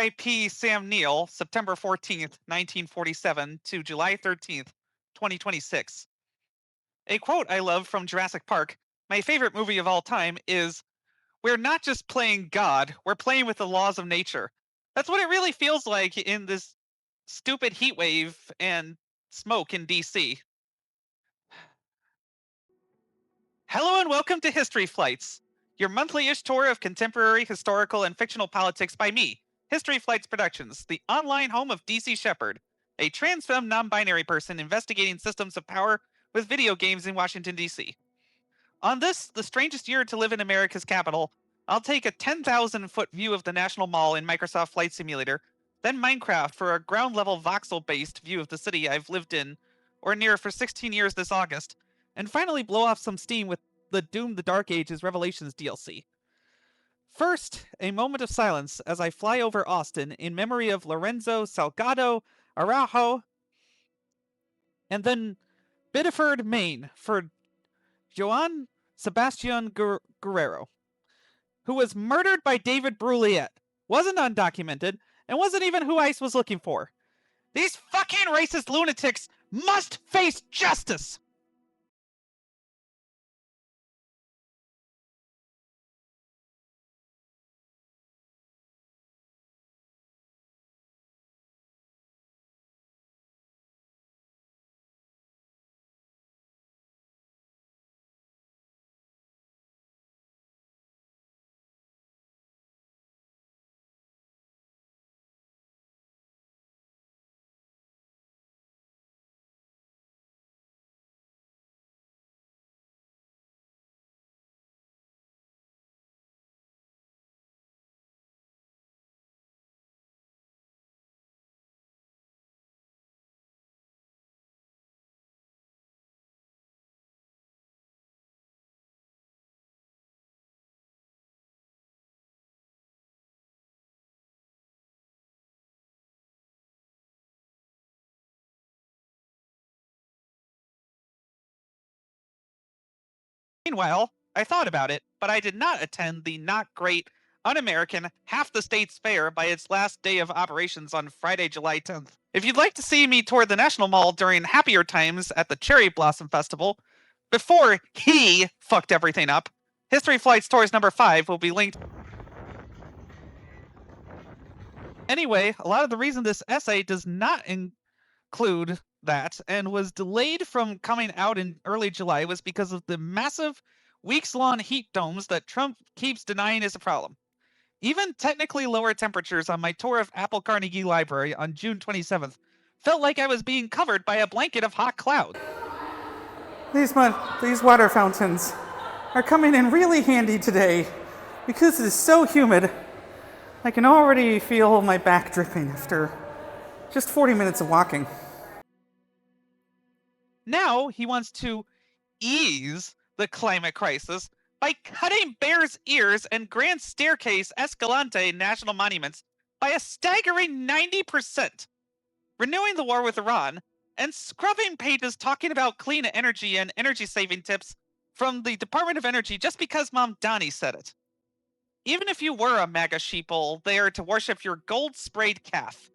R.I.P. Sam Neill, September 14th, 1947 to July 13th, 2026. A quote I love from Jurassic Park, my favorite movie of all time, is, "We're not just playing God, we're playing with the laws of nature." That's what it really feels like in this stupid heat wave and smoke in DC. Hello and welcome to History Flights, your monthly-ish tour of contemporary, historical, and fictional politics by me, History Flights Productions, the online home of DC Shepard, a transfem non-binary person investigating systems of power with video games in Washington, D.C. On this, the strangest year to live in America's capital, I'll take a 10,000-foot view of the National Mall in Microsoft Flight Simulator, then Minecraft for a ground-level voxel-based view of the city I've lived in or near for 16 years this August, and finally blow off some steam with the Doom the Dark Ages Revelations DLC. First, a moment of silence as I fly over Austin in memory of Lorenzo Salgado Araujo, and then Biddeford, Maine, for Joan Sebastian Guerrero, who was murdered by David Brouillette, wasn't undocumented, and wasn't even who ICE was looking for. These fucking racist lunatics must face justice! Meanwhile, I thought about it, but I did not attend the not great, un-American, half the state's fair by its last day of operations on Friday, July 10th. If you'd like to see me tour the National Mall during happier times at the Cherry Blossom Festival, before he fucked everything up, History Flights Tours number 5 will be linked. Anyway, a lot of the reason this essay does not include that and was delayed from coming out in early July was because of the massive weeks-long heat domes that Trump keeps denying is a problem. Even technically lower temperatures on my tour of Apple Carnegie Library on June 27th felt like I was being covered by a blanket of hot clouds. These water fountains are coming in really handy today because it is so humid. I can already feel my back dripping after just 40 minutes of walking. Now he wants to ease the climate crisis by cutting Bear's Ears and Grand Staircase Escalante national monuments by a staggering 90%, renewing the war with Iran, and scrubbing pages talking about clean energy and energy-saving tips from the Department of Energy just because Mom Donnie said it. Even if you were a MAGA sheeple there to worship your gold-sprayed calf,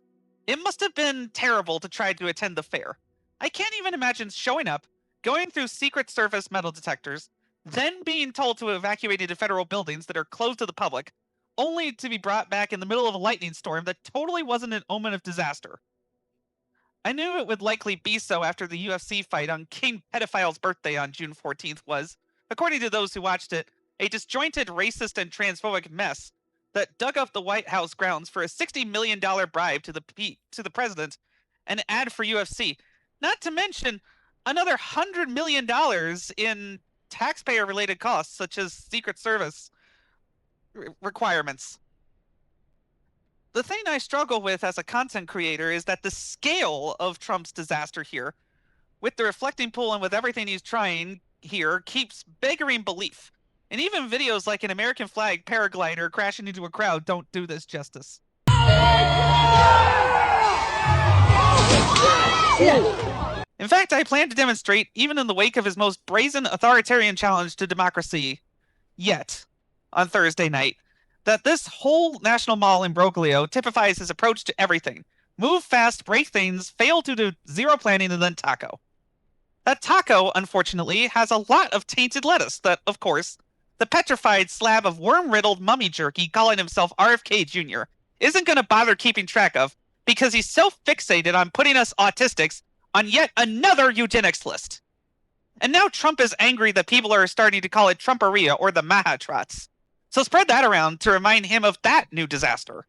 it must have been terrible to try to attend the fair. I can't even imagine showing up, going through Secret Service metal detectors, then being told to evacuate into federal buildings that are closed to the public, only to be brought back in the middle of a lightning storm that totally wasn't an omen of disaster. I knew it would likely be so after the UFC fight on King Pedophile's birthday on June 14th was, according to those who watched it, a disjointed, racist, and transphobic mess that dug up the White House grounds for a $60 million bribe to the president, an ad for UFC, not to mention another $100 million in taxpayer-related costs, such as Secret Service requirements. The thing I struggle with as a content creator is that the scale of Trump's disaster here, with the reflecting pool and with everything he's trying here, keeps begging belief. And even videos like an American flag paraglider crashing into a crowd don't do this justice. In fact, I plan to demonstrate, even in the wake of his most brazen authoritarian challenge to democracy yet, on Thursday night, that this whole National Mall imbroglio typifies his approach to everything. Move fast, break things, fail to do zero planning, and then taco. That taco, unfortunately, has a lot of tainted lettuce that, of course, the petrified slab of worm-riddled mummy jerky calling himself RFK Jr. isn't going to bother keeping track of because he's so fixated on putting us autistics on yet another eugenics list. And now Trump is angry that people are starting to call it Trumperia or the Mahatrots. So spread that around to remind him of that new disaster.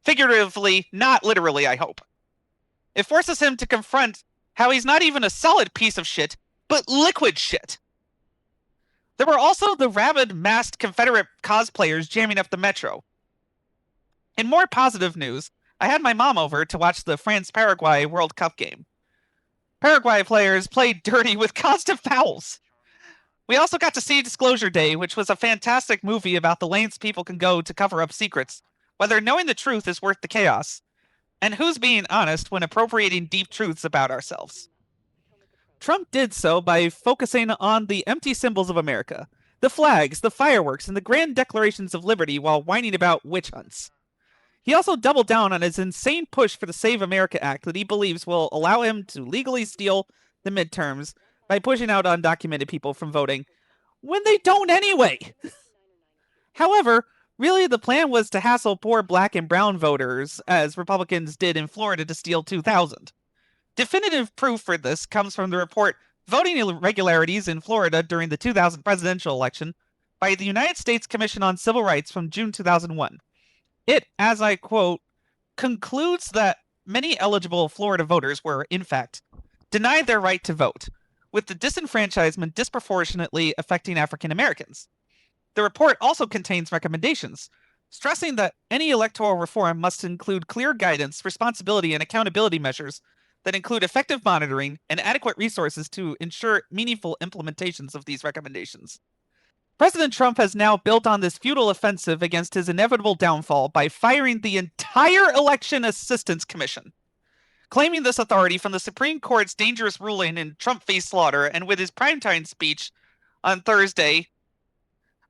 Figuratively, not literally, I hope. It forces him to confront how he's not even a solid piece of shit, but liquid shit. There were also the rabid, masked Confederate cosplayers jamming up the metro. In more positive news, I had my mom over to watch the France-Paraguay World Cup game. Paraguay players played dirty with constant fouls. We also got to see Disclosure Day, which was a fantastic movie about the lengths people can go to cover up secrets, whether knowing the truth is worth the chaos, and who's being honest when appropriating deep truths about ourselves. Trump did so by focusing on the empty symbols of America, the flags, the fireworks, and the grand declarations of liberty while whining about witch hunts. He also doubled down on his insane push for the Save America Act that he believes will allow him to legally steal the midterms by pushing out undocumented people from voting, when they don't anyway. However, really the plan was to hassle poor black and brown voters, as Republicans did in Florida to steal 2,000. Definitive proof for this comes from the report Voting Irregularities in Florida During the 2000 Presidential Election by the United States Commission on Civil Rights from June 2001. It, as I quote, concludes that many eligible Florida voters were, in fact, denied their right to vote, with the disenfranchisement disproportionately affecting African Americans. The report also contains recommendations, stressing that any electoral reform must include clear guidance, responsibility, and accountability measures that include effective monitoring and adequate resources to ensure meaningful implementations of these recommendations. President Trump has now built on this futile offensive against his inevitable downfall by firing the entire Election Assistance Commission, claiming this authority from the Supreme Court's dangerous ruling in Trump v. Slaughter, and with his primetime speech on Thursday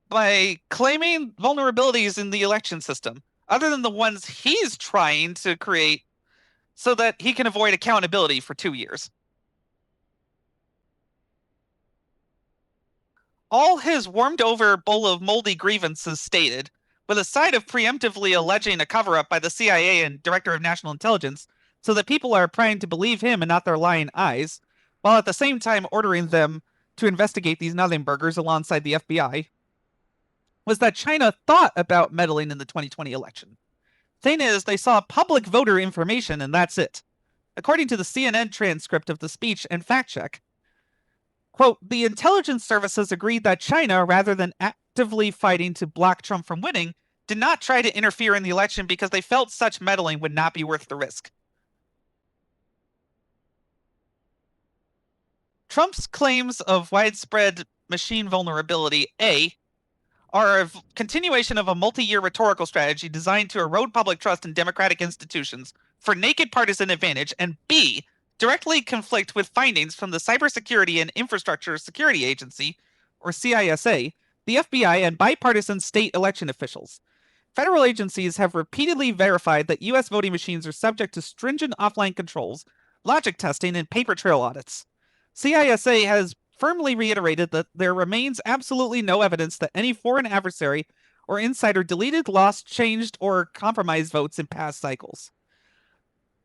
by claiming vulnerabilities in the election system, other than the ones he's trying to create so that he can avoid accountability for 2 years. All his warmed-over bowl of moldy grievances stated, with a side of preemptively alleging a cover-up by the CIA and Director of National Intelligence so that people are primed to believe him and not their lying eyes, while at the same time ordering them to investigate these nothing burgers alongside the FBI, was that China thought about meddling in the 2020 election. Thing is, they saw public voter information and that's it. According to the CNN transcript of the speech and fact check, quote, the intelligence services agreed that China, rather than actively fighting to block Trump from winning, did not try to interfere in the election because they felt such meddling would not be worth the risk. Trump's claims of widespread machine vulnerability, A, are a continuation of a multi-year rhetorical strategy designed to erode public trust in democratic institutions for naked partisan advantage, and B, directly conflict with findings from the Cybersecurity and Infrastructure Security Agency, or CISA, the FBI, and bipartisan state election officials. Federal agencies have repeatedly verified that U.S. voting machines are subject to stringent offline controls, logic testing, and paper trail audits. CISA has firmly reiterated that there remains absolutely no evidence that any foreign adversary or insider deleted, lost, changed, or compromised votes in past cycles.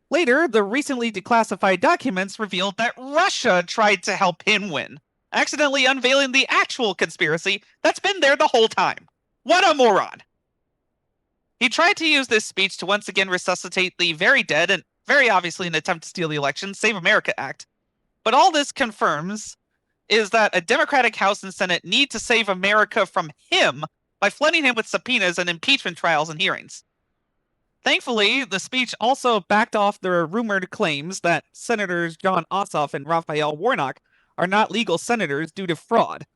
Later, the recently declassified documents revealed that Russia tried to help him win, accidentally unveiling the actual conspiracy that's been there the whole time. What a moron! He tried to use this speech to once again resuscitate the very dead and very obviously an attempt to steal the election, Save America Act. But all this confirms is that a Democratic House and Senate need to save America from him by flooding him with subpoenas and impeachment trials and hearings. Thankfully, the speech also backed off the rumored claims that Senators Jon Ossoff and Raphael Warnock are not legal senators due to fraud.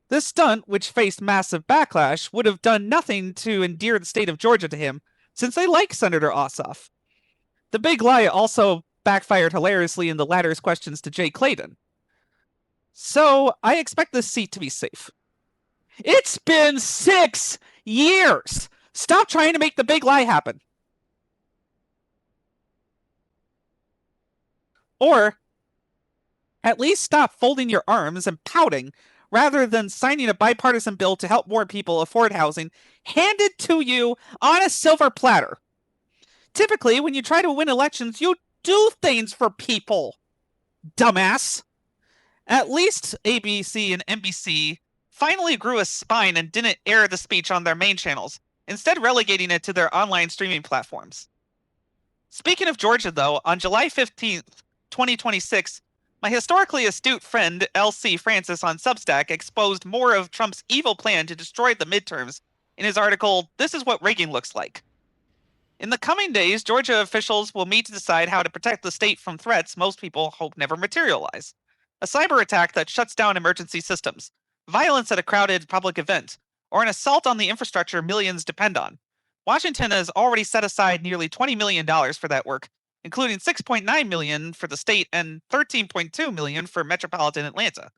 This stunt, which faced massive backlash, would have done nothing to endear the state of Georgia to him, since they like Senator Ossoff. The big lie also backfired hilariously in the latter's questions to Jay Clayton. So, I expect this seat to be safe. It's been 6 years Stop trying to make the big lie happen. Or at least stop folding your arms and pouting rather than signing a bipartisan bill to help more people afford housing handed to you on a silver platter. Typically, when you try to win elections, you do things for people, dumbass. At least ABC and NBC finally grew a spine and didn't air the speech on their main channels, instead relegating it to their online streaming platforms. Speaking of Georgia, though, on July 15th, 2026, my historically astute friend L.C. Francis on Substack exposed more of Trump's evil plan to destroy the midterms in his article, This is What Rigging Looks Like. In the coming days, Georgia officials will meet to decide how to protect the state from threats most people hope never materialize. A cyber attack that shuts down emergency systems, violence at a crowded public event, or an assault on the infrastructure millions depend on. Washington has already set aside nearly $20 million for that work, including $6.9 million for the state and $13.2 million for metropolitan Atlanta.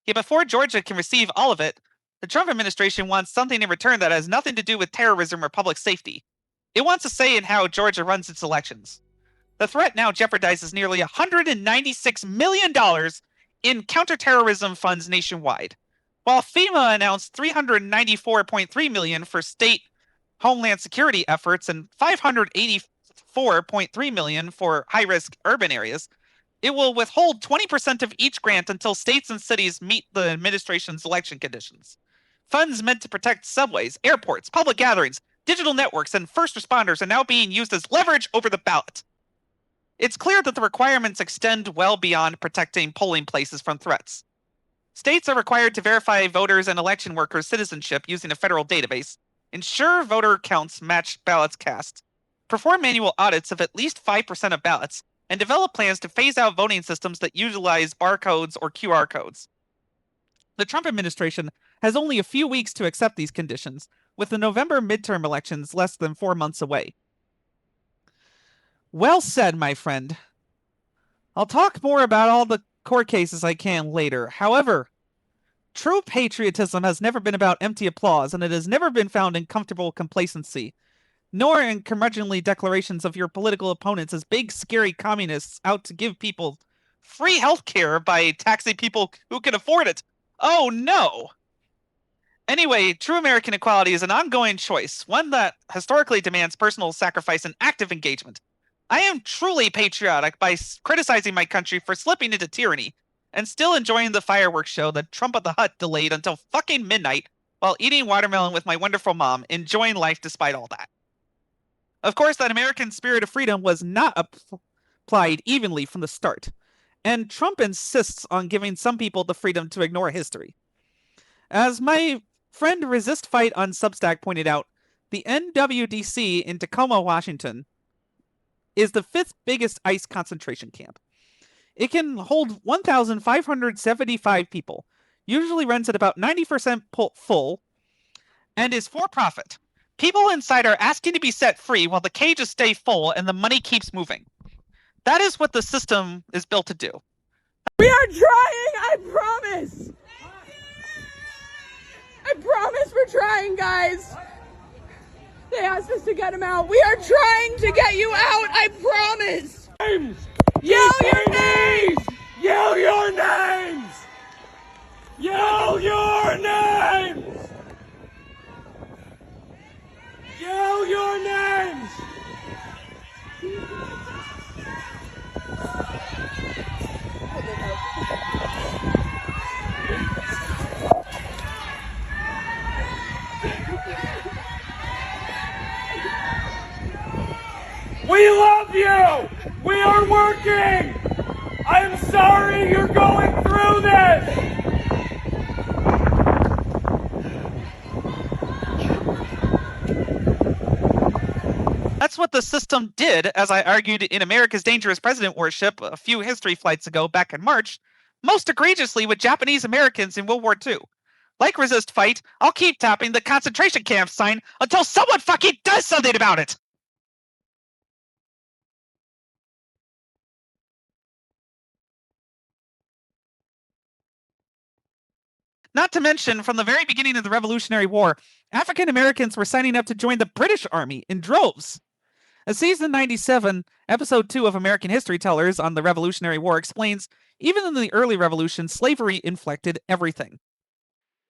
Yet before Georgia can receive all of it, the Trump administration wants something in return that has nothing to do with terrorism or public safety. It wants a say in how Georgia runs its elections. The threat now jeopardizes nearly $196 million in counterterrorism funds nationwide, while FEMA announced $394.3 million for state homeland security efforts and $584.3 million for high-risk urban areas. It will withhold 20% of each grant until states and cities meet the administration's election conditions. Funds meant to protect subways, airports, public gatherings, digital networks, and first responders are now being used as leverage over the ballot. It's clear that the requirements extend well beyond protecting polling places from threats. States are required to verify voters and election workers' citizenship using a federal database, ensure voter counts match ballots cast, perform manual audits of at least 5% of ballots, and develop plans to phase out voting systems that utilize barcodes or QR codes. The Trump administration has only a few weeks to accept these conditions, with the November midterm elections less than 4 months away. Well said, my friend. I'll talk more about all the court cases I can later. However, true patriotism has never been about empty applause, and it has never been found in comfortable complacency, nor in curmudgeonly declarations of your political opponents as big, scary communists out to give people free health care by taxing people who can afford it. Oh no! Anyway, true American equality is an ongoing choice, one that historically demands personal sacrifice and active engagement. I am truly patriotic by criticizing my country for slipping into tyranny, and still enjoying the fireworks show that Trump at the Hut delayed until fucking midnight while eating watermelon with my wonderful mom, enjoying life despite all that. Of course, that American spirit of freedom was not applied evenly from the start, and Trump insists on giving some people the freedom to ignore history. As my friend Resist Fight on Substack pointed out, the NWDC in Tacoma, Washington, is the 5th biggest ICE concentration camp. It can hold 1,575 people, usually runs at about 90% full, and is for profit. People inside are asking to be set free while the cages stay full and the money keeps moving. That is what the system is built to do. We are trying, I promise! I promise we're trying, guys! They asked us to get him out. We are trying to get you out, I promise! Names! Yell your names! Yell your names! Yell your names! Yell your names! We love you! We are working! I am sorry you're going through this! That's what the system did, as I argued in America's Dangerous President Worship a few history flights ago back in March, most egregiously with Japanese Americans in World War II. Like Resist Fight, I'll keep tapping the concentration camp sign until someone fucking does something about it! Not to mention, from the very beginning of the Revolutionary War, African Americans were signing up to join the British Army in droves. A season 97, episode 2 of American History Tellers on the Revolutionary War explains, even in the early revolution, slavery inflected everything.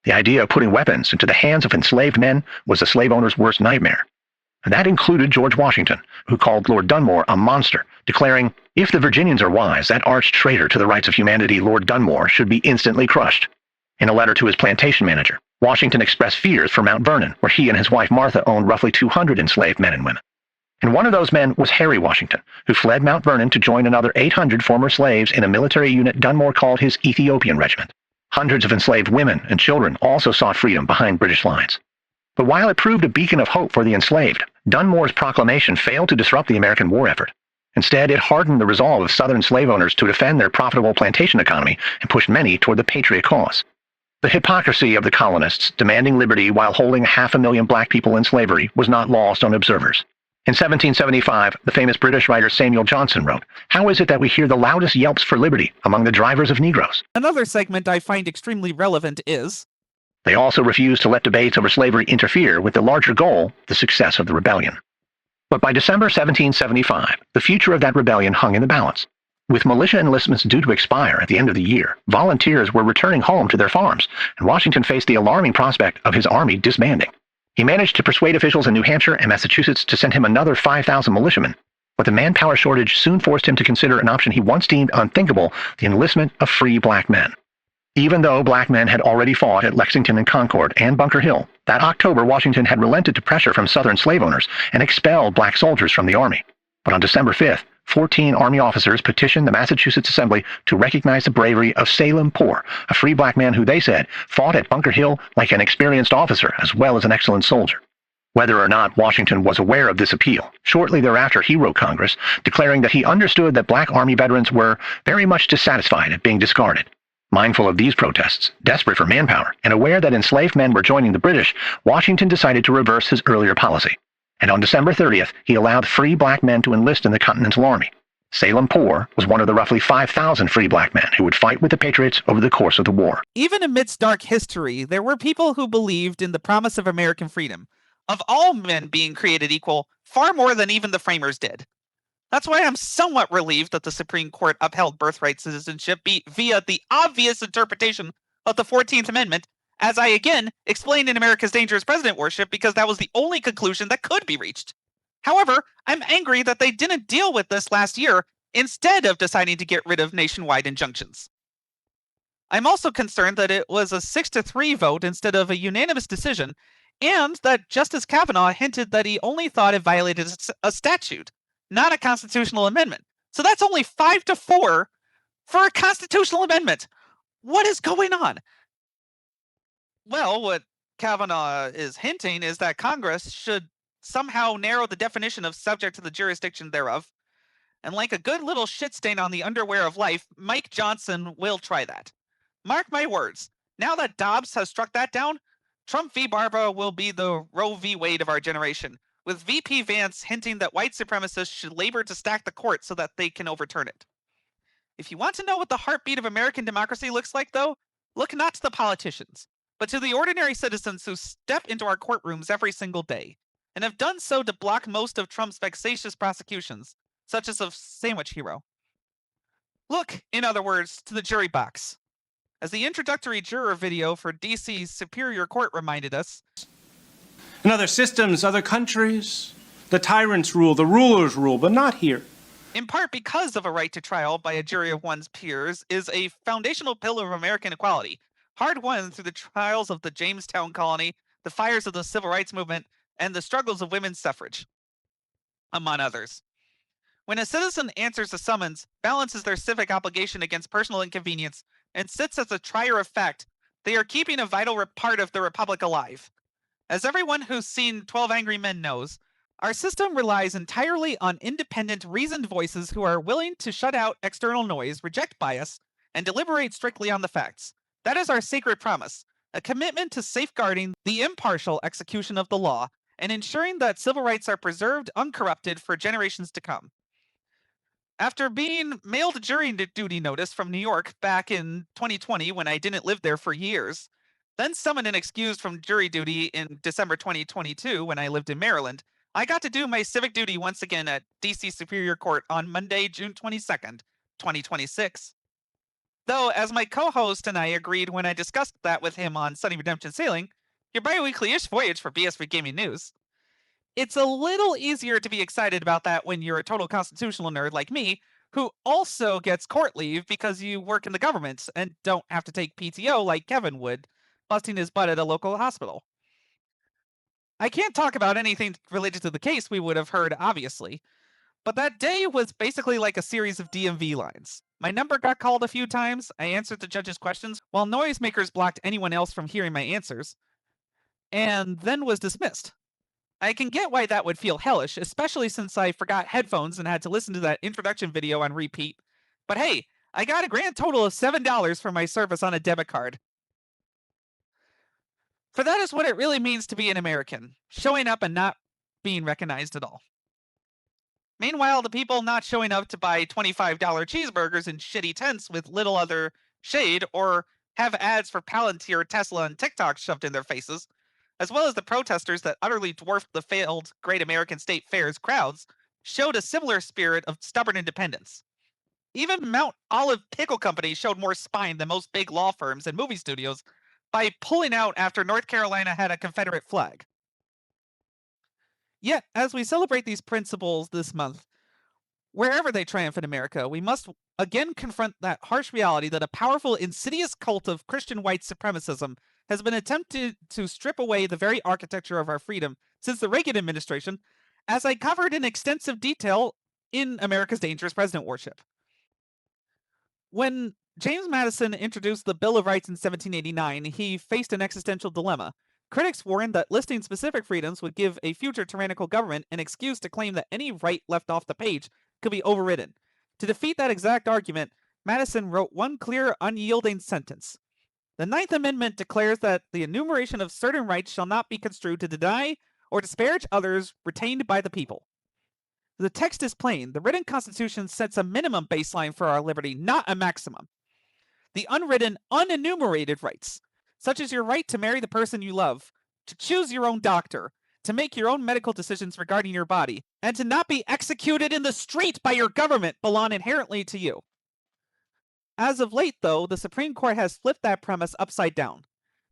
The idea of putting weapons into the hands of enslaved men was the slave owner's worst nightmare. And that included George Washington, who called Lord Dunmore a monster, declaring, "If the Virginians are wise, that arch traitor to the rights of humanity, Lord Dunmore, should be instantly crushed." In a letter to his plantation manager, Washington expressed fears for Mount Vernon, where he and his wife Martha owned roughly 200 enslaved men and women. And one of those men was Harry Washington, who fled Mount Vernon to join another 800 former slaves in a military unit Dunmore called his Ethiopian Regiment. Hundreds of enslaved women and children also sought freedom behind British lines. But while it proved a beacon of hope for the enslaved, Dunmore's proclamation failed to disrupt the American war effort. Instead, it hardened the resolve of Southern slave owners to defend their profitable plantation economy and pushed many toward the patriot cause. The hypocrisy of the colonists demanding liberty while holding 500,000 black people in slavery was not lost on observers. In 1775, the famous British writer Samuel Johnson wrote, "How is it that we hear the loudest yelps for liberty among the drivers of Negroes?" Another segment I find extremely relevant is, they also refused to let debates over slavery interfere with the larger goal, the success of the rebellion. But by December 1775, the future of that rebellion hung in the balance. With militia enlistments due to expire at the end of the year, volunteers were returning home to their farms, and Washington faced the alarming prospect of his army disbanding. He managed to persuade officials in New Hampshire and Massachusetts to send him another 5,000 militiamen, but the manpower shortage soon forced him to consider an option he once deemed unthinkable, the enlistment of free black men. Even though black men had already fought at Lexington and Concord and Bunker Hill, that October Washington had relented to pressure from Southern slave owners and expelled black soldiers from the Army. But on December 5th, 14 Army officers petitioned the Massachusetts Assembly to recognize the bravery of Salem Poor, a free black man who, they said, fought at Bunker Hill like an experienced officer as well as an excellent soldier. Whether or not Washington was aware of this appeal, shortly thereafter he wrote Congress, declaring that he understood that black Army veterans were very much dissatisfied at being discarded. Mindful of these protests, desperate for manpower, and aware that enslaved men were joining the British, Washington decided to reverse his earlier policy. And on December 30th, he allowed free black men to enlist in the Continental Army. Salem Poor was one of the roughly 5,000 free black men who would fight with the Patriots over the course of the war. Even amidst dark history, there were people who believed in the promise of American freedom, of all men being created equal, far more than even the framers did. That's why I'm somewhat relieved that the Supreme Court upheld birthright citizenship via the obvious interpretation of the 14th Amendment, as I again explained in America's Dangerous President Worship, because that was the only conclusion that could be reached. However, I'm angry that they didn't deal with this last year instead of deciding to get rid of nationwide injunctions. I'm also concerned that it was a 6-3 vote instead of a unanimous decision, and that Justice Kavanaugh hinted that he only thought it violated a statute, not a constitutional amendment. So that's only 5-4 for a constitutional amendment. What is going on? Well, what Kavanaugh is hinting is that Congress should somehow narrow the definition of subject to the jurisdiction thereof. And like a good little shit stain on the underwear of life, Mike Johnson will try that. Mark my words. Now that Dobbs has struck that down, Trump v. Barbara will be the Roe v. Wade of our generation, with VP Vance hinting that white supremacists should labor to stack the court so that they can overturn it. If you want to know what the heartbeat of American democracy looks like, though, look not to the politicians, but to the ordinary citizens who step into our courtrooms every single day, and have done so to block most of Trump's vexatious prosecutions, such as of Sandwich Hero. Look, in other words, to the jury box. As the introductory juror video for DC's Superior Court reminded us, in other systems, other countries, the tyrants rule, the rulers rule, but not here. In part because of a right to trial by a jury of one's peers is a foundational pillar of American equality, hard-won through the trials of the Jamestown colony, the fires of the Civil Rights Movement, and the struggles of women's suffrage, among others. When a citizen answers a summons, balances their civic obligation against personal inconvenience, and sits as a trier of fact, they are keeping a vital part of the Republic alive. As everyone who's seen 12 Angry Men knows, our system relies entirely on independent, reasoned voices who are willing to shut out external noise, reject bias, and deliberate strictly on the facts. That is our sacred promise, a commitment to safeguarding the impartial execution of the law and ensuring that civil rights are preserved uncorrupted for generations to come. After being mailed a jury duty notice from New York back in 2020 when I didn't live there for years, Then summoned and excused from jury duty in December 2022 when I lived in Maryland, I got to do my civic duty once again at DC Superior Court on Monday, June 22nd, 2026. Though, as my co-host and I agreed when I discussed that with him on Sunny Redemption Sailing, your bi-weekly-ish voyage for BS3 Gaming News, it's a little easier to be excited about that when you're a total constitutional nerd like me, who also gets court leave because you work in the government and don't have to take PTO like Kevin would, busting his butt at a local hospital. I can't talk about anything related to the case we would have heard, obviously, but that day was basically like a series of DMV lines. My number got called a few times, I answered the judge's questions, while noisemakers blocked anyone else from hearing my answers, and then was dismissed. I can get why that would feel hellish, especially since I forgot headphones and had to listen to that introduction video on repeat. But hey, I got a grand total of $7 for my service on a debit card. For that is what it really means to be an American, showing up and not being recognized at all. Meanwhile, the people not showing up to buy $25 cheeseburgers in shitty tents with little other shade or have ads for Palantir, Tesla, and TikTok shoved in their faces, as well as the protesters that utterly dwarfed the failed Great American State Fair's crowds, showed a similar spirit of stubborn independence. Even Mount Olive Pickle Company showed more spine than most big law firms and movie studios by pulling out after North Carolina had a Confederate flag. Yet, as we celebrate these principles this month, wherever they triumph in America, we must again confront that harsh reality that a powerful, insidious cult of Christian white supremacism has been attempted to strip away the very architecture of our freedom since the Reagan administration, as I covered in extensive detail in America's Dangerous President Worship. When James Madison introduced the Bill of Rights in 1789, he faced an existential dilemma. Critics warned that listing specific freedoms would give a future tyrannical government an excuse to claim that any right left off the page could be overridden. To defeat that exact argument, Madison wrote one clear, unyielding sentence. The Ninth Amendment declares that the enumeration of certain rights shall not be construed to deny or disparage others retained by the people. The text is plain. The written Constitution sets a minimum baseline for our liberty, not a maximum. The unwritten, unenumerated rights, such as your right to marry the person you love, to choose your own doctor, to make your own medical decisions regarding your body, and to not be executed in the street by your government, belong inherently to you. As of late, though, the Supreme Court has flipped that premise upside down.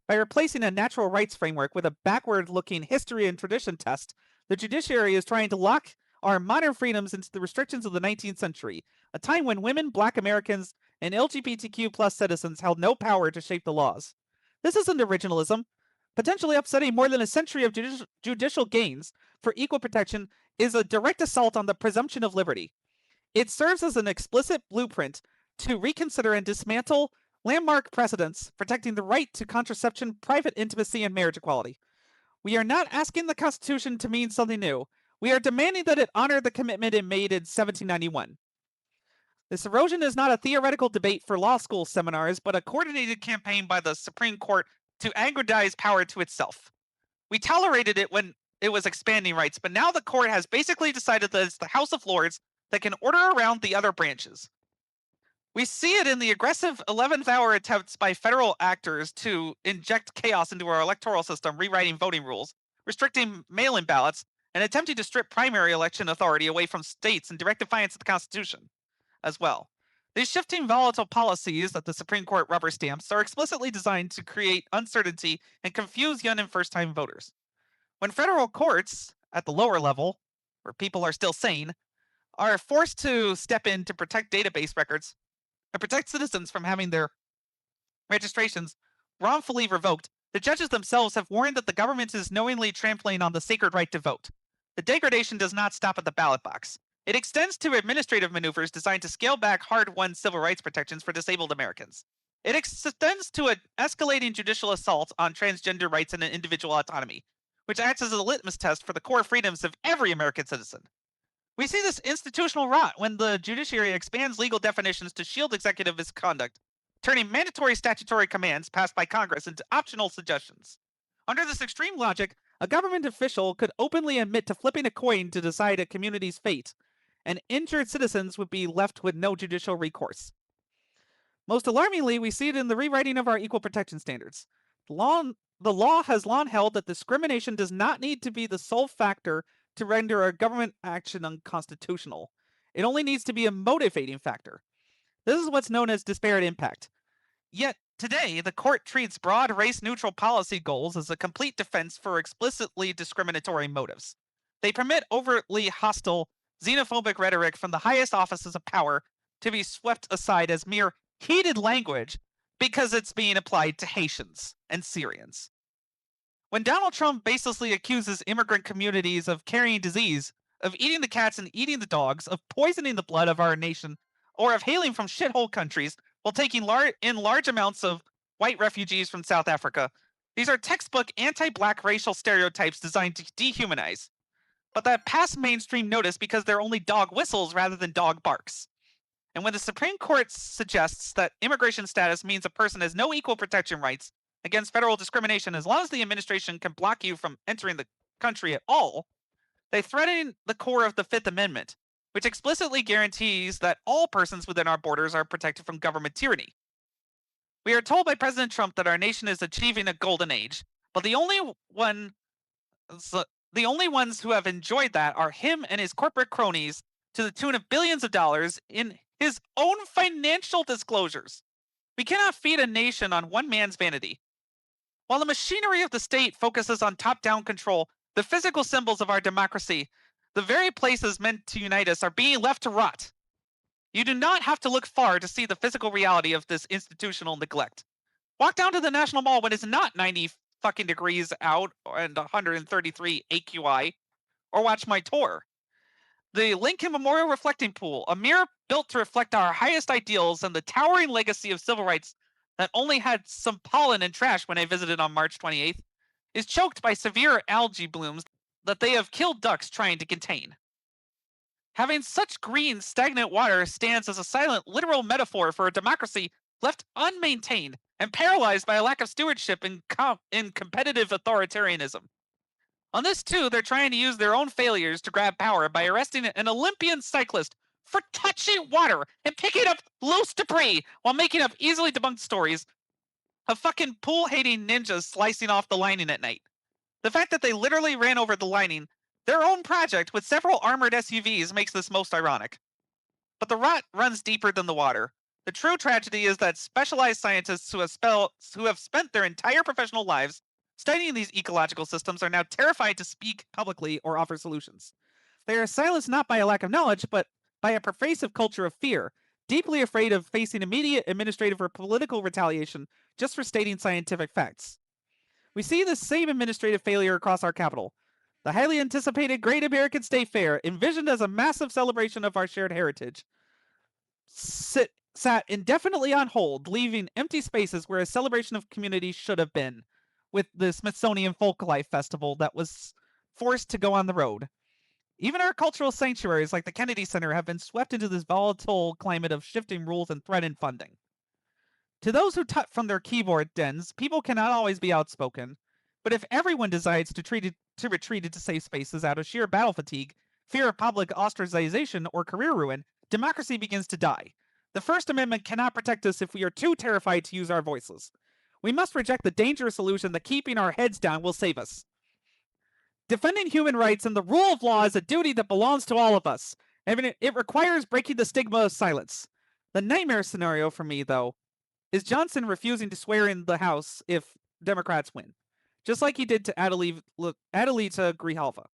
By replacing a natural rights framework with a backward-looking history and tradition test, the judiciary is trying to lock our modern freedoms into the restrictions of the 19th century, a time when women, Black Americans, and LGBTQ+ citizens held no power to shape the laws. This isn't originalism. Potentially upsetting more than a century of judicial gains for equal protection is a direct assault on the presumption of liberty. It serves as an explicit blueprint to reconsider and dismantle landmark precedents protecting the right to contraception, private intimacy, and marriage equality. We are not asking the Constitution to mean something new. We are demanding that it honor the commitment it made in 1791. This erosion is not a theoretical debate for law school seminars, but a coordinated campaign by the Supreme Court to aggrandize power to itself. We tolerated it when it was expanding rights, but now the court has basically decided that it's the House of Lords that can order around the other branches. We see it in the aggressive 11th hour attempts by federal actors to inject chaos into our electoral system, rewriting voting rules, restricting mail-in ballots, and attempting to strip primary election authority away from states in direct defiance of the Constitution as well. These shifting volatile policies that the Supreme Court rubber stamps are explicitly designed to create uncertainty and confuse young and first-time voters. When federal courts, at the lower level, where people are still sane, are forced to step in to protect database records and protect citizens from having their registrations wrongfully revoked, the judges themselves have warned that the government is knowingly trampling on the sacred right to vote. The degradation does not stop at the ballot box. It extends to administrative maneuvers designed to scale back hard-won civil rights protections for disabled Americans. It extends to an escalating judicial assault on transgender rights and individual autonomy, which acts as a litmus test for the core freedoms of every American citizen. We see this institutional rot when the judiciary expands legal definitions to shield executive misconduct, turning mandatory statutory commands passed by Congress into optional suggestions. Under this extreme logic, a government official could openly admit to flipping a coin to decide a community's fate, and injured citizens would be left with no judicial recourse. Most alarmingly, we see it in the rewriting of our equal protection standards. The law has long held that discrimination does not need to be the sole factor to render a government action unconstitutional. It only needs to be a motivating factor. This is what's known as disparate impact. Yet, today, the court treats broad race-neutral policy goals as a complete defense for explicitly discriminatory motives. They permit overtly hostile, xenophobic rhetoric from the highest offices of power to be swept aside as mere heated language because it's being applied to Haitians and Syrians. When Donald Trump baselessly accuses immigrant communities of carrying disease, of eating the cats and eating the dogs, of poisoning the blood of our nation, or of hailing from shithole countries while taking in large amounts of white refugees from South Africa, these are textbook anti-black racial stereotypes designed to dehumanize. But that pass mainstream notice because they're only dog whistles rather than dog barks. And when the Supreme Court suggests that immigration status means a person has no equal protection rights against federal discrimination as long as the administration can block you from entering the country at all, they threaten the core of the Fifth Amendment, which explicitly guarantees that all persons within our borders are protected from government tyranny. We are told by President Trump that our nation is achieving a golden age, but the only ones who have enjoyed that are him and his corporate cronies to the tune of billions of dollars in his own financial disclosures. We cannot feed a nation on one man's vanity. While the machinery of the state focuses on top-down control, the physical symbols of our democracy, the very places meant to unite us, are being left to rot. You do not have to look far to see the physical reality of this institutional neglect. Walk down to the National Mall when it's not 90 fucking degrees out and 133 AQI, or watch my tour. The Lincoln Memorial Reflecting Pool, a mirror built to reflect our highest ideals and the towering legacy of civil rights that only had some pollen and trash when I visited on March 28th, is choked by severe algae blooms that they have killed ducks trying to contain. Having such green, stagnant water stands as a silent, literal metaphor for a democracy left unmaintained and paralyzed by a lack of stewardship in competitive authoritarianism. On this, too, they're trying to use their own failures to grab power by arresting an Olympian cyclist for touching water and picking up loose debris while making up easily debunked stories of fucking pool-hating ninjas slicing off the lining at night. The fact that they literally ran over the lining, their own project with several armored SUVs, makes this most ironic. But the rot runs deeper than the water. The true tragedy is that specialized scientists who have spent their entire professional lives studying these ecological systems are now terrified to speak publicly or offer solutions. They are silenced not by a lack of knowledge, but by a pervasive culture of fear, deeply afraid of facing immediate administrative or political retaliation just for stating scientific facts. We see this same administrative failure across our capital. The highly anticipated Great American State Fair, envisioned as a massive celebration of our shared heritage, sat indefinitely on hold, leaving empty spaces where a celebration of community should have been, with the Smithsonian Folklife Festival that was forced to go on the road. Even our cultural sanctuaries like the Kennedy Center have been swept into this volatile climate of shifting rules and threatened funding. To those who tut from their keyboard dens, people cannot always be outspoken, but if everyone decides to retreat into safe spaces out of sheer battle fatigue, fear of public ostracization, or career ruin, democracy begins to die. The First Amendment cannot protect us if we are too terrified to use our voices. We must reject the dangerous illusion that keeping our heads down will save us. Defending human rights and the rule of law is a duty that belongs to all of us, and it requires breaking the stigma of silence. The nightmare scenario for me, though, is Johnson refusing to swear in the House if Democrats win, just like he did to Adelita Grijalva.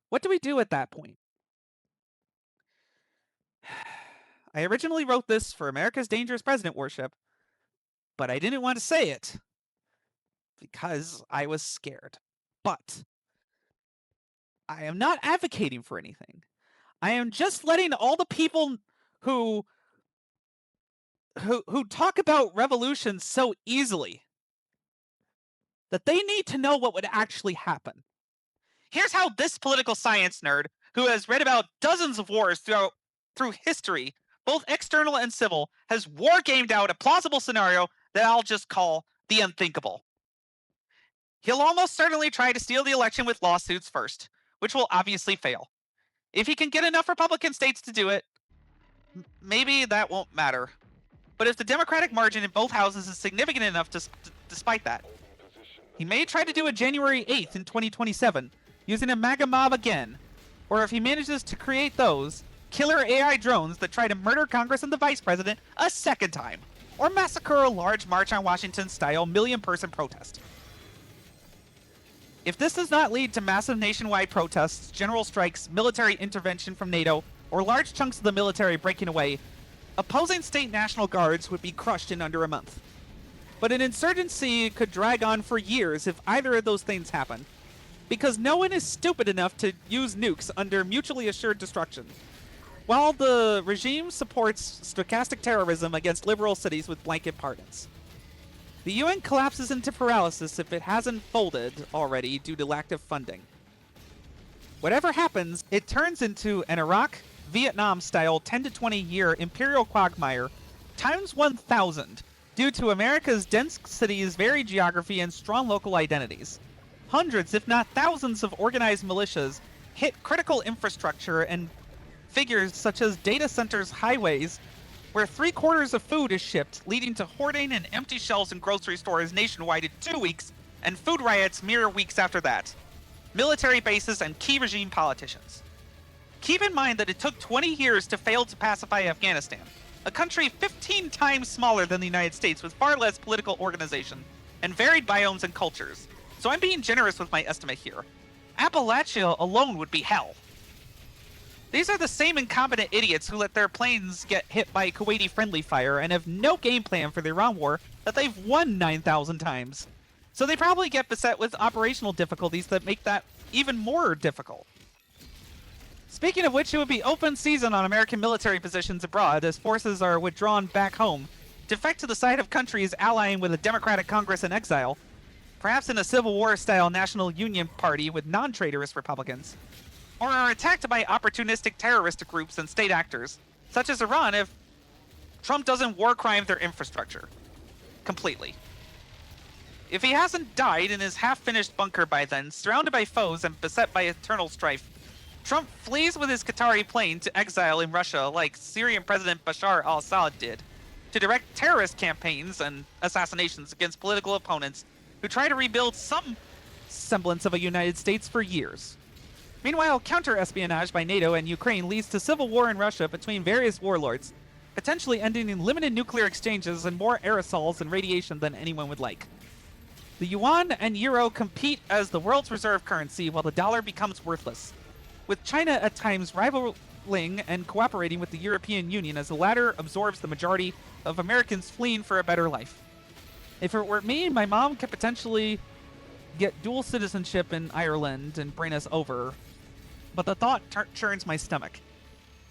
What do we do at that point? I originally wrote this for America's Dangerous President worship, but I didn't want to say it because I was scared. But I am not advocating for anything. I am just letting all the people who talk about revolution so easily that they need to know what would actually happen. Here's how this political science nerd, who has read about dozens of wars through history, both external and civil, has war-gamed out a plausible scenario that I'll just call the unthinkable. He'll almost certainly try to steal the election with lawsuits first, which will obviously fail. If he can get enough Republican states to do it, maybe that won't matter. But if the Democratic margin in both houses is significant enough despite that, He may try to do a January 8th in 2027, using a MAGA mob again, or if he manages to create those, killer AI drones that try to murder Congress and the Vice President a second time, or massacre a large March on Washington-style million-person protest. If this does not lead to massive nationwide protests, general strikes, military intervention from NATO, or large chunks of the military breaking away, opposing state National Guards would be crushed in under a month. But an insurgency could drag on for years if either of those things happen, because no one is stupid enough to use nukes under mutually assured destruction. While the regime supports stochastic terrorism against liberal cities with blanket pardons. The UN collapses into paralysis if it hasn't folded already due to lack of funding. Whatever happens, it turns into an Iraq, Vietnam-style 10 to 20 year imperial quagmire times 1,000 due to America's dense cities' varied geography and strong local identities. Hundreds, if not thousands, of organized militias hit critical infrastructure and figures such as data centers, highways, where 3/4 of food is shipped, leading to hoarding and empty shelves in grocery stores nationwide in 2 weeks, and food riots mere weeks after that. Military bases and key regime politicians. Keep in mind that it took 20 years to fail to pacify Afghanistan, a country 15 times smaller than the United States with far less political organization and varied biomes and cultures, so I'm being generous with my estimate here. Appalachia alone would be hell. These are the same incompetent idiots who let their planes get hit by Kuwaiti friendly fire and have no game plan for the Iran war that they've won 9,000 times. So they probably get beset with operational difficulties that make that even more difficult. Speaking of which, it would be open season on American military positions abroad as forces are withdrawn back home, defect to the side of countries allying with a Democratic Congress in exile, perhaps in a Civil War-style National Union Party with non-traitorous Republicans, or are attacked by opportunistic terrorist groups and state actors, such as Iran if Trump doesn't war crime their infrastructure. Completely. If he hasn't died in his half-finished bunker by then, surrounded by foes and beset by eternal strife, Trump flees with his Qatari plane to exile in Russia like Syrian President Bashar al-Assad did, to direct terrorist campaigns and assassinations against political opponents who try to rebuild some semblance of a United States for years. Meanwhile, counter-espionage by NATO and Ukraine leads to civil war in Russia between various warlords, potentially ending in limited nuclear exchanges and more aerosols and radiation than anyone would like. The yuan and euro compete as the world's reserve currency while the dollar becomes worthless, with China at times rivaling and cooperating with the European Union as the latter absorbs the majority of Americans fleeing for a better life. If it were me, my mom could potentially get dual citizenship in Ireland and bring us over, but the thought churns my stomach,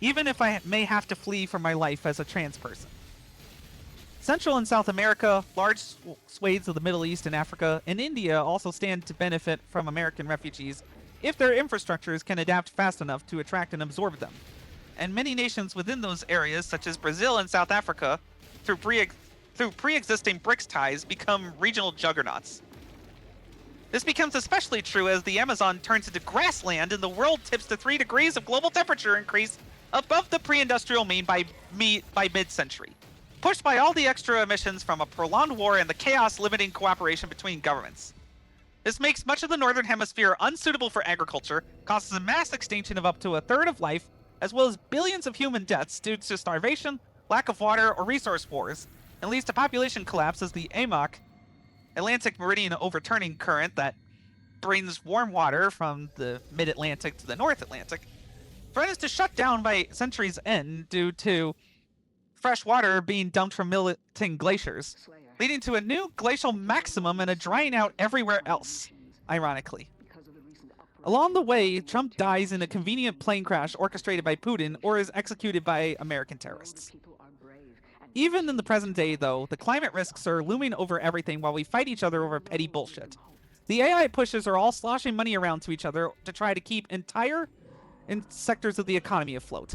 even if I may have to flee for my life as a trans person. Central and South America, large swathes of the Middle East and Africa, and India also stand to benefit from American refugees if their infrastructures can adapt fast enough to attract and absorb them. And many nations within those areas, such as Brazil and South Africa, through pre-existing BRICS ties, become regional juggernauts. This becomes especially true as the Amazon turns into grassland and the world tips to 3 degrees of global temperature increase above the pre-industrial mean by mid-century, pushed by all the extra emissions from a prolonged war and the chaos limiting cooperation between governments. This makes much of the northern hemisphere unsuitable for agriculture, causes a mass extinction of up to a third of life, as well as billions of human deaths due to starvation, lack of water, or resource wars, and leads to population collapse as the AMOC, Atlantic Meridian Overturning Current that brings warm water from the mid-Atlantic to the North Atlantic, threatens to shut down by century's end due to fresh water being dumped from melting glaciers, leading to a new glacial maximum and a drying out everywhere else, ironically. Along the way, Trump dies in a convenient plane crash orchestrated by Putin or is executed by American terrorists. Even in the present day, though, the climate risks are looming over everything while we fight each other over petty bullshit. The AI pushes are all sloshing money around to each other to try to keep entire sectors of the economy afloat.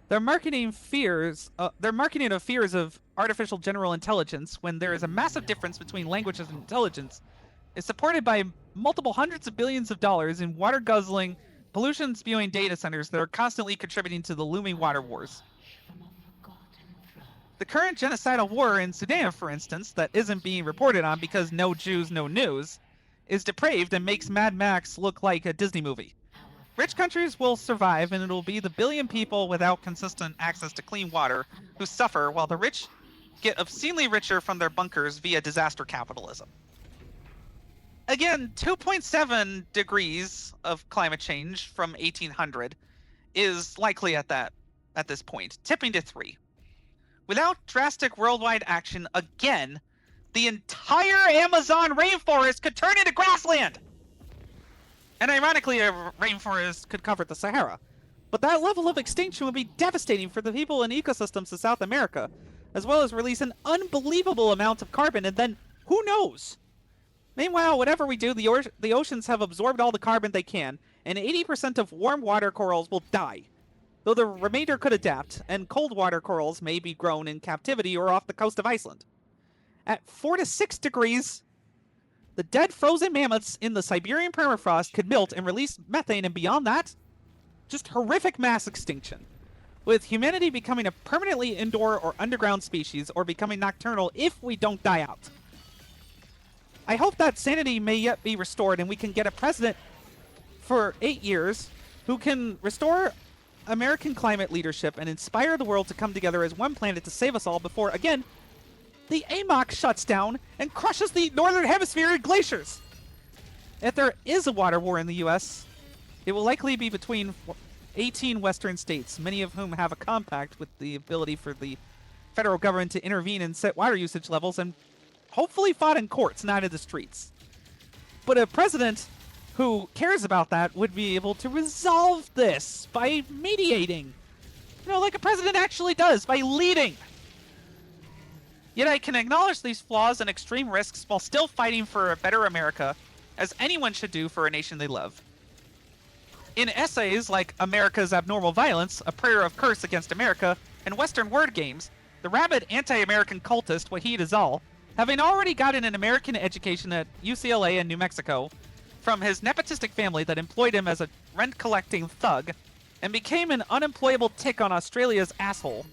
Their marketing of fears of artificial general intelligence, when there is a massive difference between languages and intelligence, is supported by multiple hundreds of billions of dollars in water-guzzling, pollution-spewing data centers that are constantly contributing to the looming water wars. The current genocidal war in Sudan, for instance, that isn't being reported on because no Jews, no news, is depraved and makes Mad Max look like a Disney movie. Rich countries will survive, and it'll be the billion people without consistent access to clean water who suffer, while the rich get obscenely richer from their bunkers via disaster capitalism. Again, 2.7 degrees of climate change from 1800 is likely at this point, tipping to 3. Without drastic worldwide action, again, the entire Amazon rainforest could turn into grassland! And ironically, a rainforest could cover the Sahara. But that level of extinction would be devastating for the people and ecosystems of South America, as well as release an unbelievable amount of carbon, and then, who knows? Meanwhile, whatever we do, the oceans have absorbed all the carbon they can, and 80% of warm water corals will die, though the remainder could adapt, and cold water corals may be grown in captivity or off the coast of Iceland. At 4 to 6 degrees, the dead frozen mammoths in the Siberian permafrost could melt and release methane, and beyond that, just horrific mass extinction, with humanity becoming a permanently indoor or underground species, or becoming nocturnal if we don't die out. I hope that sanity may yet be restored, and we can get a president for 8 years who can restore American climate leadership and inspire the world to come together as one planet to save us all before, again, the AMOC shuts down and crushes the northern hemisphere in glaciers. If there is a water war in the U.S., it will likely be between 18 western states, many of whom have a compact with the ability for the federal government to intervene and set water usage levels, and hopefully fought in courts, not in the streets. But a president who cares about that would be able to resolve this by mediating. Like a president actually does, by leading. Yet I can acknowledge these flaws and extreme risks while still fighting for a better America, as anyone should do for a nation they love. In essays like America's Abnormal Violence, A Prayer of Curse Against America, and Western word games, the rabid anti-American cultist Wahid Azal, having already gotten an American education at UCLA in New Mexico from his nepotistic family that employed him as a rent-collecting thug, and became an unemployable tick on Australia's asshole,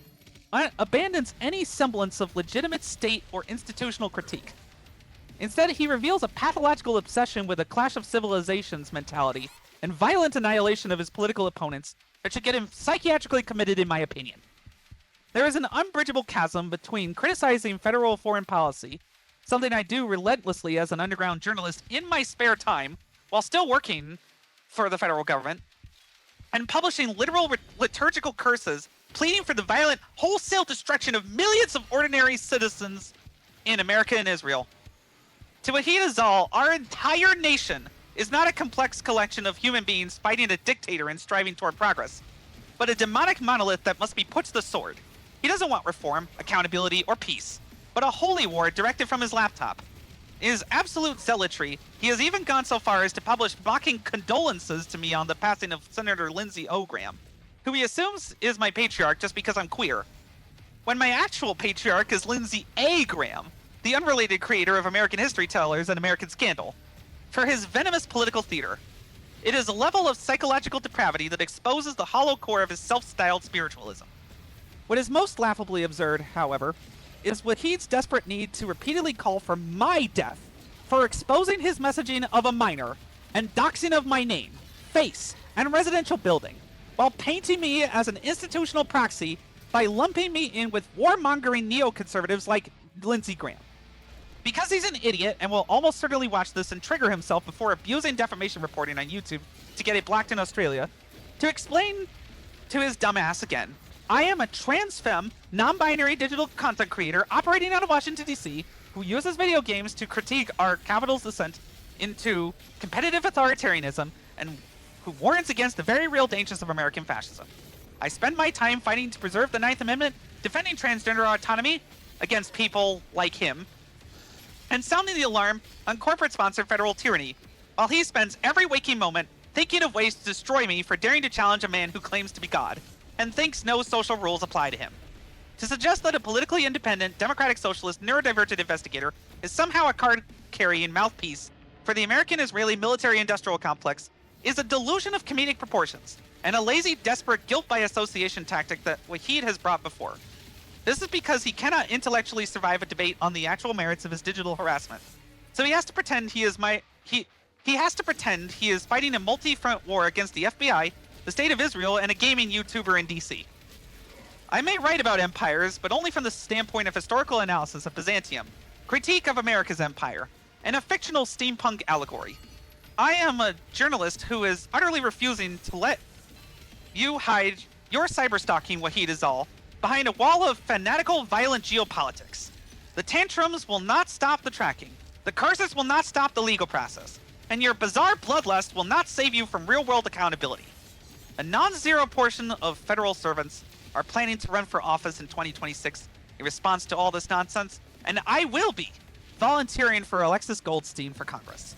abandons any semblance of legitimate state or institutional critique. Instead, he reveals a pathological obsession with a clash of civilizations mentality and violent annihilation of his political opponents that should get him psychiatrically committed, in my opinion. There is an unbridgeable chasm between criticizing federal foreign policy, something I do relentlessly as an underground journalist in my spare time while still working for the federal government, and publishing literal liturgical curses pleading for the violent wholesale destruction of millions of ordinary citizens in America and Israel. To Wahid Azal, our entire nation is not a complex collection of human beings fighting a dictator and striving toward progress, but a demonic monolith that must be put to the sword. He doesn't want reform, accountability, or peace, but a holy war directed from his laptop. In his absolute zealotry, he has even gone so far as to publish mocking condolences to me on the passing of Senator Lindsey Graham, who he assumes is my patriarch just because I'm queer, when my actual patriarch is Lindsey A. Graham, the unrelated creator of American History Tellers and American Scandal, for his venomous political theater. It is a level of psychological depravity that exposes the hollow core of his self-styled spiritualism. What is most laughably absurd, however, is Wahid's desperate need to repeatedly call for my death for exposing his messaging of a minor and doxing of my name, face, and residential building, while painting me as an institutional proxy by lumping me in with warmongering neoconservatives like Lindsey Graham. Because he's an idiot and will almost certainly watch this and trigger himself before abusing defamation reporting on YouTube to get it blocked in Australia, to explain to his dumbass again, I am a transfem, non-binary digital content creator operating out of Washington, D.C., who uses video games to critique our capital's descent into competitive authoritarianism and who warns against the very real dangers of American fascism. I spend my time fighting to preserve the Ninth Amendment, defending transgender autonomy against people like him, and sounding the alarm on corporate-sponsored federal tyranny, while he spends every waking moment thinking of ways to destroy me for daring to challenge a man who claims to be God, and thinks no social rules apply to him. To suggest that a politically independent, democratic socialist, neurodivergent investigator is somehow a card-carrying mouthpiece for the American-Israeli military-industrial complex is a delusion of comedic proportions, and a lazy, desperate guilt-by-association tactic that Wahid has brought before. This is because he cannot intellectually survive a debate on the actual merits of his digital harassment. So he has to pretend he is He has to pretend he is fighting a multi-front war against the FBI, the State of Israel, and a gaming YouTuber in DC. I may write about empires, but only from the standpoint of historical analysis of Byzantium, critique of America's empire, and a fictional steampunk allegory. I am a journalist who is utterly refusing to let you hide your cyberstalking Wahid Azal behind a wall of fanatical, violent geopolitics. The tantrums will not stop the tracking. The curses will not stop the legal process. And your bizarre bloodlust will not save you from real-world accountability. A non-zero portion of federal servants are planning to run for office in 2026 in response to all this nonsense, and I will be volunteering for Alexis Goldstein for Congress.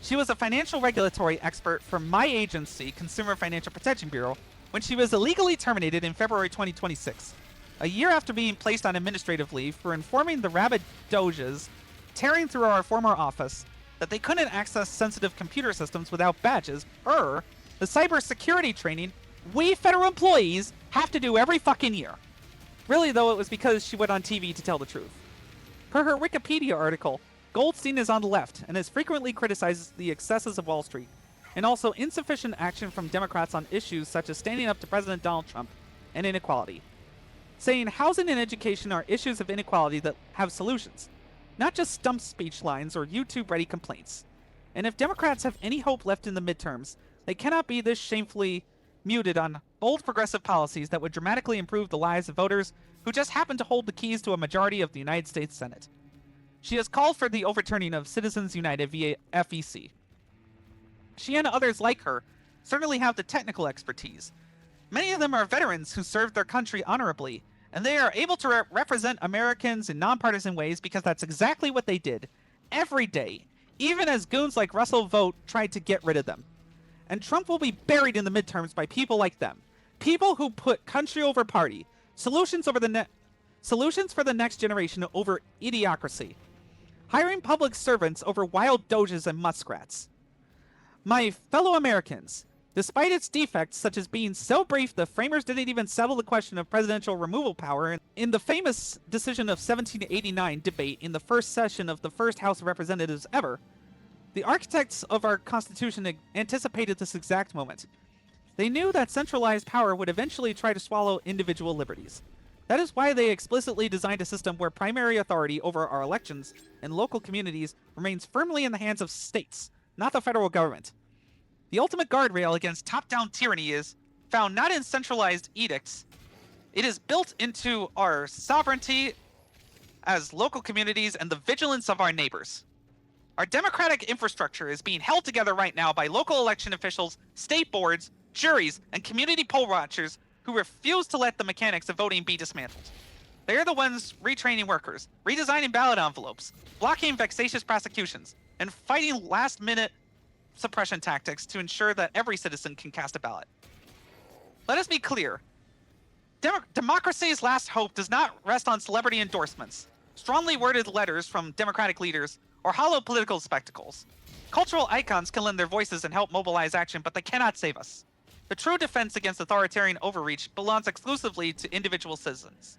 She was a financial regulatory expert for my agency, Consumer Financial Protection Bureau, when she was illegally terminated in February 2026, a year after being placed on administrative leave for informing the rabid doges tearing through our former office that they couldn't access sensitive computer systems without badges, or the cybersecurity training we federal employees have to do every fucking year. Really, though, it was because she went on TV to tell the truth. Per her Wikipedia article, Goldstein is on the left and has frequently criticized the excesses of Wall Street, and also insufficient action from Democrats on issues such as standing up to President Donald Trump and inequality, saying housing and education are issues of inequality that have solutions, not just stump speech lines or YouTube-ready complaints. And if Democrats have any hope left in the midterms, they cannot be this shamefully muted on bold progressive policies that would dramatically improve the lives of voters who just happen to hold the keys to a majority of the United States Senate. She has called for the overturning of Citizens United via FEC. She and others like her certainly have the technical expertise. Many of them are veterans who served their country honorably, and they are able to represent Americans in nonpartisan ways because that's exactly what they did, every day, even as goons like Russell Vogt tried to get rid of them. And Trump will be buried in the midterms by people like them, people who put country over party, solutions for the next generation over idiocracy, hiring public servants over wild doges and muskrats. My fellow Americans, despite its defects such as being so brief the framers didn't even settle the question of presidential removal power in the famous decision of 1789 debate in the first session of the first House of Representatives ever, the architects of our Constitution anticipated this exact moment. They knew that centralized power would eventually try to swallow individual liberties. That is why they explicitly designed a system where primary authority over our elections and local communities remains firmly in the hands of states, not the federal government. The ultimate guardrail against top-down tyranny is found not in centralized edicts. It is built into our sovereignty as local communities and the vigilance of our neighbors. Our democratic infrastructure is being held together right now by local election officials, state boards, juries, and community poll watchers who refuse to let the mechanics of voting be dismantled. They are the ones retraining workers, redesigning ballot envelopes, blocking vexatious prosecutions, and fighting last-minute suppression tactics to ensure that every citizen can cast a ballot. Let us be clear. Democracy's last hope does not rest on celebrity endorsements, strongly worded letters from Democratic leaders, or hollow political spectacles. Cultural icons can lend their voices and help mobilize action, but they cannot save us. The true defense against authoritarian overreach belongs exclusively to individual citizens.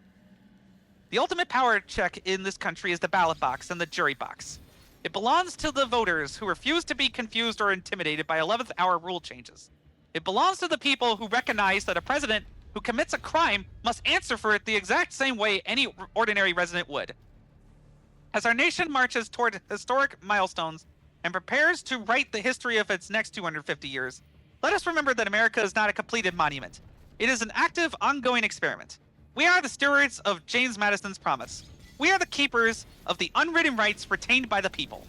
The ultimate power check in this country is the ballot box and the jury box. It belongs to the voters who refuse to be confused or intimidated by 11th hour rule changes. It belongs to the people who recognize that a president who commits a crime must answer for it the exact same way any ordinary resident would. As our nation marches toward historic milestones and prepares to write the history of its next 250 years, let us remember that America is not a completed monument. It is an active, ongoing experiment. We are the stewards of James Madison's promise. We are the keepers of the unwritten rights retained by the people.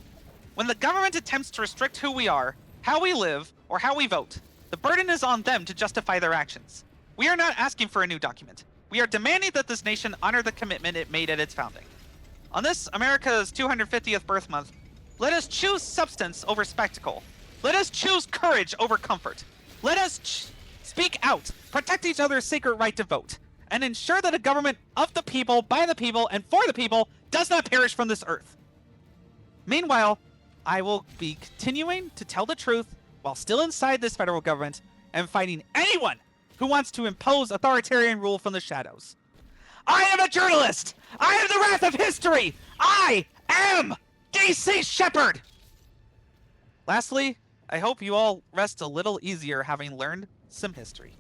When the government attempts to restrict who we are, how we live, or how we vote, the burden is on them to justify their actions. We are not asking for a new document. We are demanding that this nation honor the commitment it made at its founding. On this, America's 250th birth month, let us choose substance over spectacle. Let us choose courage over comfort. Let us speak out, protect each other's sacred right to vote, and ensure that a government of the people, by the people, and for the people does not perish from this earth. Meanwhile, I will be continuing to tell the truth while still inside this federal government and fighting anyone who wants to impose authoritarian rule from the shadows. I am a journalist! I am the wrath of history! I am DC Shepard! Lastly, I hope you all rest a little easier having learned some history.